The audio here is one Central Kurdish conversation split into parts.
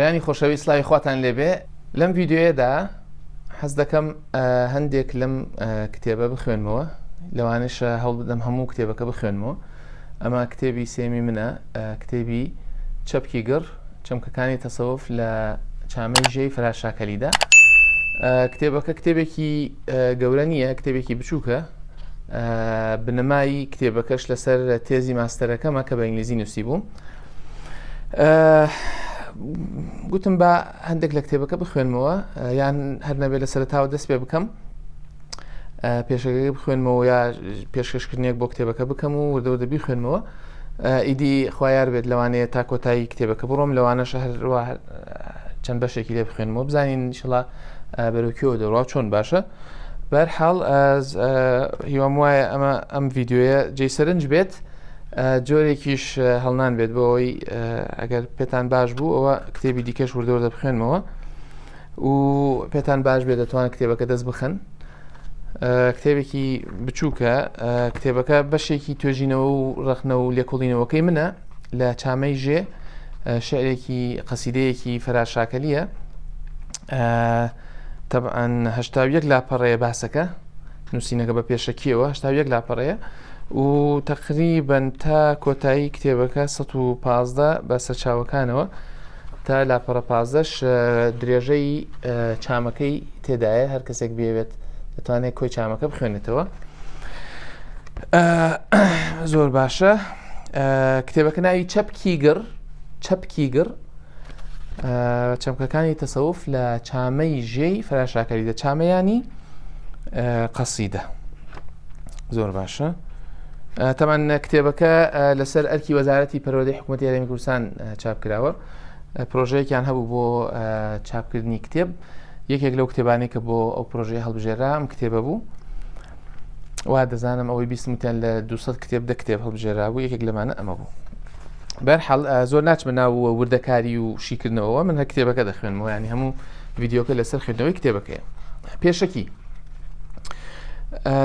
بیانی خۆشەویست سڵاوی خواتان لێبێ لەم ڤیدیۆیەدا حەز دەکەم هەندێک لەم کتێبە بخوێنمەوە لەوانەیە هەوڵ بدەم هەموو کتێبەکە بخوێنمەوە. ئەمە کتێبی سێمی منە، کتێبی چەپکی گڕ چەمکەکانی تەسەوف لە چامەی ژێی فەرهاد شاکەلیدا. کتێبەکە کتێبێکی گەورە نییە، کتێبێکی بچووکە. بنەمایی کتێبەکەش لەسەر تێزی ماستەرەکەمە کە بە ئینگلیزی نووسی بوو. گوتم بە هەندێک لە کتێبەکە بخوێنمەوە، یان هەر نەبێت لە سەرتاوە دەست پێ بکەم پێشەکەی بخوێنمەوە یا پێشکەشکردنێک بۆ کتێبەکە بکەم و وردەوردە بیخوێنمەوە. ئیدی خوایار بێت لەوانەیە تا کۆتایی کتێبەکە بڕۆم، لەوانەش هەروە چەند بەشێکی لێ بخوێنمەوە بزانین ئینشەڵا بەرەوکیەوە دەڕوا چۆن باشە. بەرحاڵ هیوام وایە ئەم ڤیدیۆیە جێی سەرنج بێت، جۆرێکیش هەڵنان بێت بۆ ئەوەی ئەگەر پێتان باش بوو ئەوە کتێبی دیکەش وردەوردە بخوێنمەوە و پێتان باش بێت دەتوانن کتێبەکە دەست بخەن. کتێبێکی بچووکە، کتێبەکە بەشێکی توێژینەوە و ڕەخنە و لێکۆڵینەوەکەی منە لە چامەی ژێ، شعرێکی قەسیدەیەکی فەرهاد شاکەلیە. طبعاً 81 لاپەڕەیە باسەکە، نووسینەکە بە پێشەکیەوە 81 لاپەڕەیە و تقریباً تا کۆتایی کتێبەکە 115 بە سەرچاوەکانەوە تا لاپەڕە 15ش درێژەی چامەکەی تێدایە، هەر کەسێک بێوێت دەتوانێت کۆی چامەکە بخوێنێتەوە. زۆر باشە. کتێبەکە ناوی چەپکی گڕ چەمکەکانی تەسەوف لە چامەی ژێی فەرهاد شاکەلیدا. چامەیانی قەسیدە. زۆر باشە. تەمان کتێبەکە لەسەر ئەرکی وەزارەتی پەروەردەی حکوومەتی هەرێمی کوردستان چاپ کراوە. پرۆژەیەکیان هەبوو بۆ چاپکردنی کتێب، یەکێک لەو کتێبانەی کە بۆ ئەو پرۆژەیە هەڵبژێرا ئەم کتێبە بوو. وا دەزانم ئەوەی بیستمتیان لە 200 کتێب دە کتێب هەڵبژێرا بوو، یەکێک لەمانە ئەمە بوو. بەرحاڵ زۆر ناچمە ناو وردەکاری و شیکردنەوە، من هەر کتێبەکە دەخوێنمەوە، ینی هەموو ڤیدیۆکە لەسەر خوێندنەوەی کتێبەکەیە. پێشەکی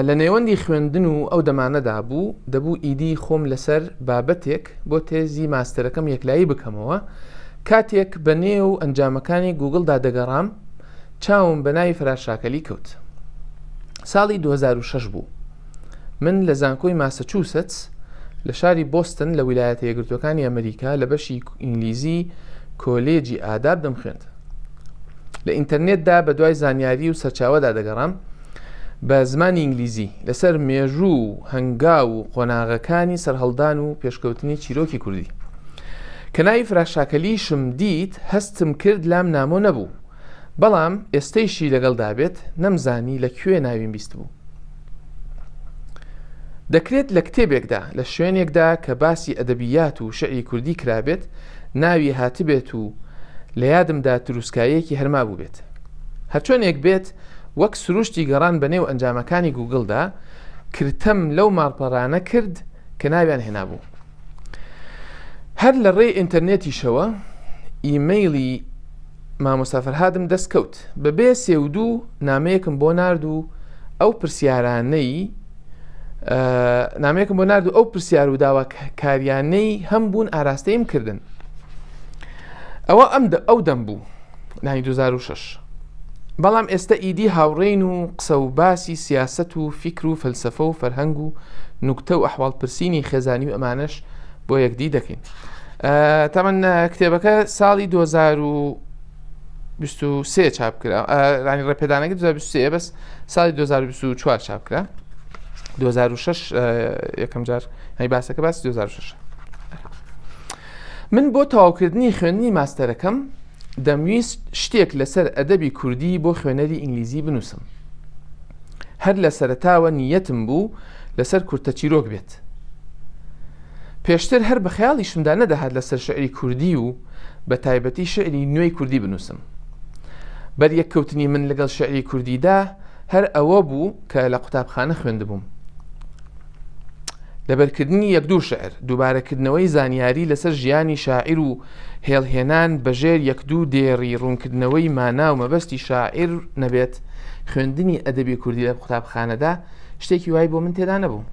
لە نێوەندی خوێندن و ئەو دەمانەدا بوو دەبوو ئیدی خۆم لەسەر بابەتێک بۆ تێزی ماستەرەکەم یەکلایی بکەمەوە. کاتێک بە نێو ئەنجامەکانی گوگڵدا دەگەڕام چاوم بە ناوی فەرهاد شاکەلی کەوت. ساڵی 2006 بوو. من لە زانکۆی ماسەچوسەتس لە شاری بۆستن لە ویلایەتە یەکگرتووەکانی ئەمریکا لە بەشی ئینگلیزی کۆلێجی ئاداب دەمخوێند. لە ئینتەرنێتدا بە دوای زانیاری و سەرچاوەدا دەگەڕام بە زمانی ئینگلیزی لەسەر مێژوو و هەنگاو و قۆناغەکانی سەرهەڵدان و پێشکەوتنی چیرۆکی کوردی. کە ناوی فەرهاد شاکەلیشم دیت هەستم کرد لام نامۆ نەبوو، بەڵام ئێستەیشی لەگەڵدا بێت نەمزانی لەکوێ ناویم بیست بوو. دەکرێت لە کتێبێکدا لە شوێنێکدا کە باسی ئەدەبیات و شعری کوردی کرابێت ناوی هاتبێت و لە یادمدا تروسکایەکی هەرما بوو بێت. هەرچۆنێک بێت وەک سروشتی گەڕان بە نێو ئەنجامەکانی گوگڵدا کرتەم لەو ماڵپەڕانە کرد کە ناویان هێنابوو. هەر لە ڕێی ئینتەرنێتیشەوە ئیمەیلی مامۆستا فەرهادم دەستکەوت، بەبێ سێودوو نامەیەکم بۆ نارد و ئەو پرسیار و داواکاریانەی هەم بوون ئاراستەیم کردن. ئەوە ئەو دەم بوو ناوی 2006. بەڵام ئێستا ئیدی هاوڕێین و قسە و باسی سیاسەت و فیکر و فەلسەفە و فەرهەنگ و نوکتە و ئەحواڵ پرسینی خێزانی و ئەمانەش بۆ یەکدی دەکەین. تەمەن کتێبەکە ساڵی 2023 چاپ کرا، ڕانی ڕێپێدانەکە 2023 بەس ساڵی 2024 چاپ کرا. 2006 یەکەم جار هەی باسەکە باسی 2006. من بۆ تەواوکردنی خوێندنی ماستەرەکەم دەمویست شتێک لەسەر ئەدەبی کوردی بۆ خوێنەری ئینگلیزی بنووسم. هەر لە سەرەتاوە نیەتم بوو لەسەر کورتە چیرۆک بێت. پێشتر هەر بە خەیاڵیشمدا نەدەهات لەسەر شعری کوردی و بە تایبەتی شعری نوێی کوردی بنووسم. بەریەککەوتنی من لەگەڵ شعری کوردیدا هەر ئەوە بوو کە لە قوتابخانە خوێندبووم. لەبەرکردنی یەک-دوو شعر، دووبارەکردنەوەی زانیاری لەسەر ژیانی شاعیر و هێڵهێنان بەژێر یەک-دوو دێڕی ڕوونکردنەوەی مانا و مەبەستی شاعیر نەبێت، خوێندنی ئەدەبی کوردی لە قوتابخانەدا شتێکی وای بۆ من تێدا نەبوو.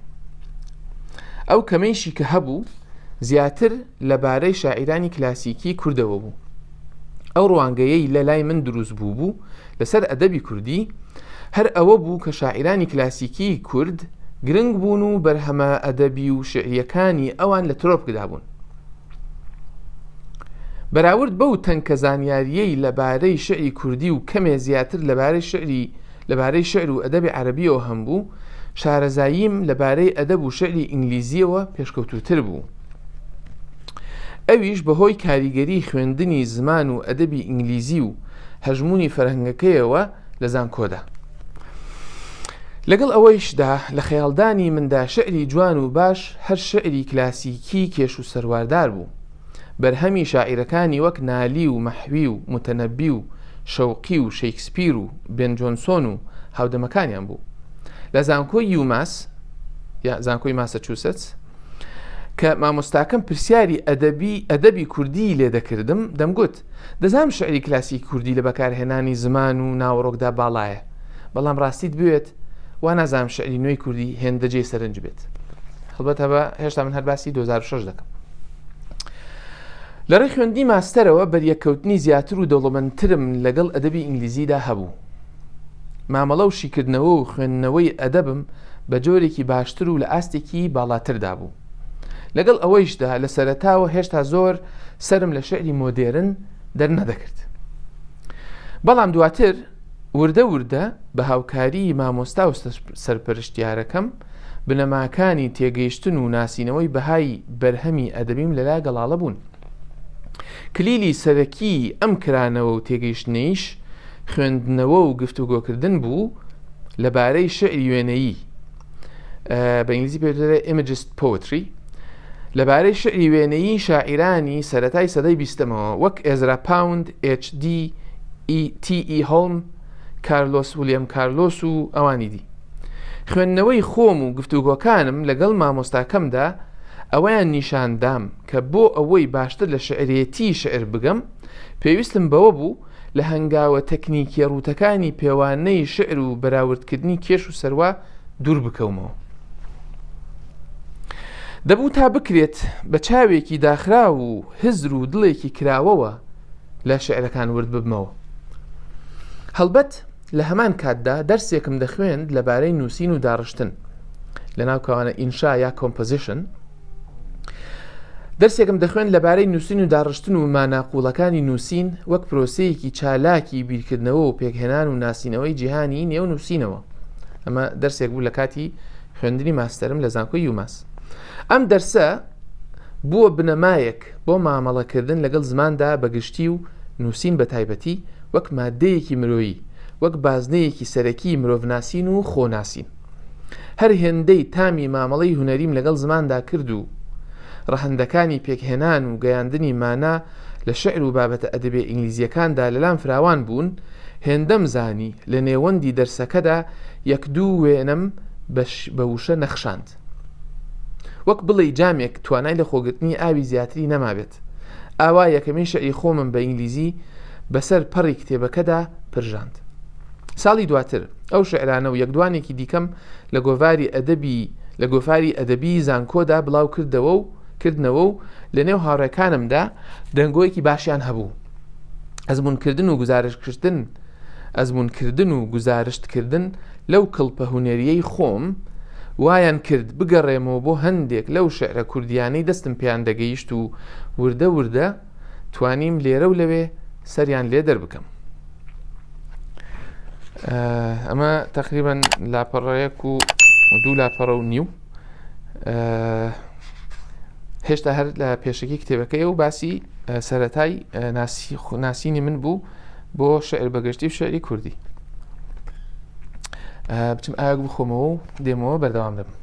ئەو کەمەیشی کە هەبوو زیاتر لەبارەی شاعیرانی کلاسیکی کوردەوە بوو. ئەو ڕوانگەیەی لە لای من دروست بوو لەسەر ئەدەبی کوردی هەر ئەوە بوو کە شاعیرانی کلاسیکی کورد گرنگ بوون و بەرهەمە ئەدەبی و شعریەکانی ئەوان لە ترۆپکدا بوون. بەراورد بەو تەنکە زانیاریەی لەبارەی شعری کوردی و کەمێ زیاتر لەبارەی شعر و ئەدەبی عەرەبیەوە هەم بوو، شارەزاییم لەبارەی ئەدەب و شعری ئینگلیزیەوە پێشکەوتووتر بوو. ئەویش بەهۆی کاریگەری خوێندنی زمان و ئەدەبی ئینگلیزی و هەژمونی فەرهەنگەکەیەوە لە زانکۆدا. لەگەڵ ئەوەیشدا لە خەیاڵدانی مندا شعری جوان و باش هەر شعری کلاسیکی کێش و سەرواردار بوو. بەرهەمی شاعیرەکانی وەک نالی و مەحوی و متەنەبی و شەوقی و شەیکسپیر و بێن جۆنسۆن و هاودەمەکانیان بوو. لە زانکۆی یوماس یا زانکۆی ماسەچوسەتس کە مامۆستاکەم پرسیاری ئەدەبی کوردی لێ دەکردم دەمگوت دەزانم شعری کلاسیکی کوردی لە بەکارهێنانی زمان و ناوەڕۆکدا باڵایە، بەڵام ڕاستیت بوێت وا نازانم شعری نوێی کوردی هێندەجێ سەرنج بێت. هەڵبەتە بە هێشتا من هەر باسی 2006 دەکەم. لە ڕێی خوێندنی ماستەرەوە بەریەکەوتنی زیاتر و دەوڵەمەندترم لەگەڵ ئەدەبی ئینگلیزیدا هەبوو. مامەڵە و شیکردنەوە و خوێندنەوەی ئەدەبم بە جۆرێکی باشتر و لە ئاستێکی باڵاتردا بوو. لەگەڵ ئەوەیشدا لە سەرەتاوە هێشتا زۆر سرم لە شعری مۆدێرن دەرنەدەکرد. بەڵام دواتر وردە وردە بە هاوکاری مامۆستا و سەرپەرشتیارەکەم بنەماکانی تێگەیشتن و ناسینەوەی بەهای بەرهەمی ئەدەبیم لەلا گەڵاڵە بوون. کلیلی سەرەکی ئەم کرانەوە و تێگەیشتنەیش خوێندنەوە و گفتوگۆکردن بوو لەبارەی شعری وێنەیی، بە ئینگلیزی پێوترە Imagist Poetry، لەبارەی شعری وێنەیی شاعیرانی سەرەتای سەدەی بیستەمەوە وەک ئێزرا پاوند، H.D. T.E. هۆڵم، کارلۆس ویلیام کارلۆس و ئەوانی دی. خوێندنەوەی خۆم و گفتوگۆکانم لەگەڵ مامۆستاکەمدا ئەوەیان نیشاندام کە بۆ ئەوەی باشتر لە شعرێتی شعر بگەم پێویستم بەوە بوو لە هەنگاوە تەکنیکیە ڕوتەکانی پێوانەی شعر و بەراوردکردنی کێش و سەروا دوور بکەومەوە. دەبوو تا بکرێت بە چاوێکی داخرا و هزر و دڵێکی کراوەوە لە شعرەکان ورد ببمەوە. هەڵبەت لە هەمان کاتدا دەرسێکم دەخوێند لەبارەی نووسین و داڕشتن لەناو کەوانە ئینشا یا کۆمپۆزیشن. دەرسێکم دەخوێن لەبارەی نووسین و داڕشتن و ماناقوڵەکانی نووسین وەک پرۆسەیەکی چالاکی بیرکردنەوە و پێکهێنان و ناسینەوەی جیهانی نێو نووسینەوە. ئەمە دەرسێک بوو لە کاتی خوێندنی ماستەرم لە زانکۆی یوماس. ئەم دەرسە بووە بنەمایەک بۆ مامەڵەکردن لەگەڵ زماندا بەگشتی و نووسین بە تایبەتی وەک مادەیەکی مرۆیی، وەک بازنەیەکی سەرەکی مرۆڤناسین و خۆناسین. هەر هێندەی تامی مامەڵەی هونەریم لەگەڵ زماندا کرد و ڕەهەندەکانی پێکهێنان و گەیاندنی مانا لە شعر و بابەتە ئەدەبی ئینگلیزیەکاندا لەلام فراوان بوون، هێندەم زانی لە نێوەندی دەرسەکەدا یەک دوو وێنەم بە وشە نەخشاند. وەک بڵێ جامێک توانای لە خۆگرتنی ئاوی زیاتری نەمابێت. ئاوا یەکەمین شعری خۆمم بە ئینگلیزی بەسەر پەڕی کتێبەکەدا پرژاند. ساڵی دواتر ئەو شعرانە و یەکدوانێکی دیکەم لە گۆفاری ئەدەبی زانکۆدا بڵاو کردنەوە و لە نێو هاوڕێکانمدا دەنگۆیەکی باشیان هەبوو. ئەزمونکردن و گزارشتکردن لەو کڵپە هونەریەی خۆم وایان کرد بگەڕێمەوە بۆ هەندێک لەو شعرە کوردیانەی دەستم پێیان دەگەیشت و وردە وردە توانیم لێرە و لەوێ سەریان لێ دەربکەم. ئەمە تقریبا لاپەڕەیەک و دوو لاپەڕە و نیو. هێشتا هەر لە پێشەکی کتێبەکەی و باسی سەرەتای ناسینی من بوو بۆ شعر بەگشتی و شعری کوردی. بچم ئاوێک بخۆمەوە و دێمەوە بەردەوام دەبم.